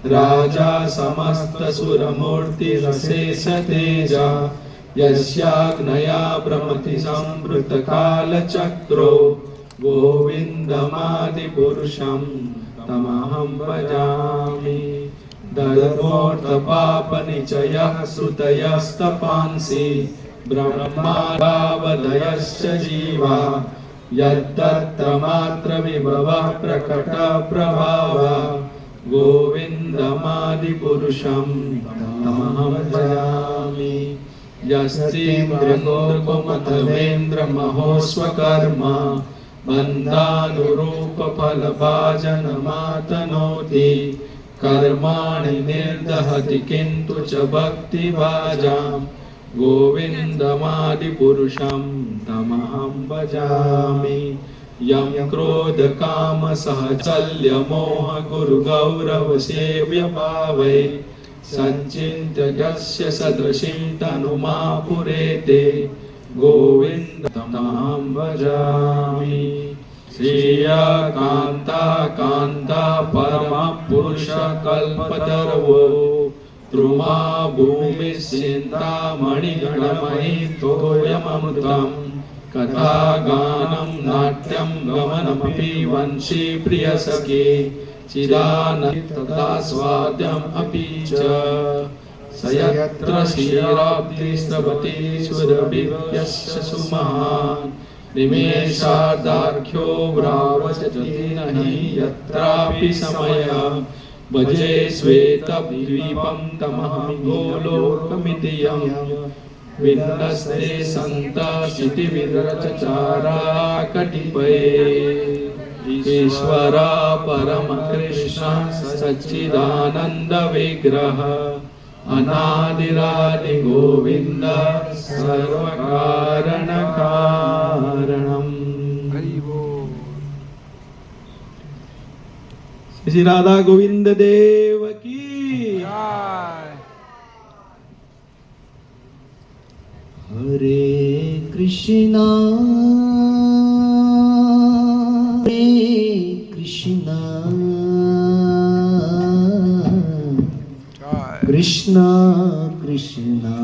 राजा समस्त सुरमूर्तिरशेष तेजा यस्याग्नया भ्रमति संवृत कालचक्रो गोविन्दमादिपुरुषं तमहं भजामि। धर्मोऽर्थपापनिचयः श्रुतयस्तपांसि ब्रह्मावादयश्च जीवा यत्तत्र मात्र विभवः प्रकटप्रभावा गोविन्दमादिपुरुषं तमहं भजामि। यस्तीन्द्रगोर्गोमथवेन्द्रमहोस्वकर्मा बन्धानुरूपफलभाजनमातनोति कर्माणि निर्दहति किन्तु च भक्तिभाजां गोविन्दमादिपुरुषं तमहं भजामि। यं क्रोधकामसहचल्यमोहगुरुगौरवसेव्यभावै सञ्चिन्त्य यस्य सदृशीं तनुमापुरेते गोविन्दमहं भजामि। श्रियकान्ता कान्ता परमपुरुषकल्पतर्वो द्रुमा भूमिश्चिन्तामणिगणमयि तोयममृतं कथागानं नाट्यं गमनमपि वंशी प्रियसखे चिदानन्दस्वाद्यम् अपि च स यत्र क्षीराब्धिस्रवति सुरभिर्यस्य सुमहान् निमेषार्धाख्यो व्रावचति नहि यत्रापि समयः भजे श्वेतद्वीपं तमहं गोलोकमिति यं विन्नस्ते सन्तासितिविरचचारा कटिपये ईश्वरा परमकृष्ण सच्चिदानन्द विग्रह अनादिरादि गोविन्द सर्वकारण कारणम्। श्री राधा गोविंद देव की हरे कृष्णा कृष्णा कृष्णा कृष्णा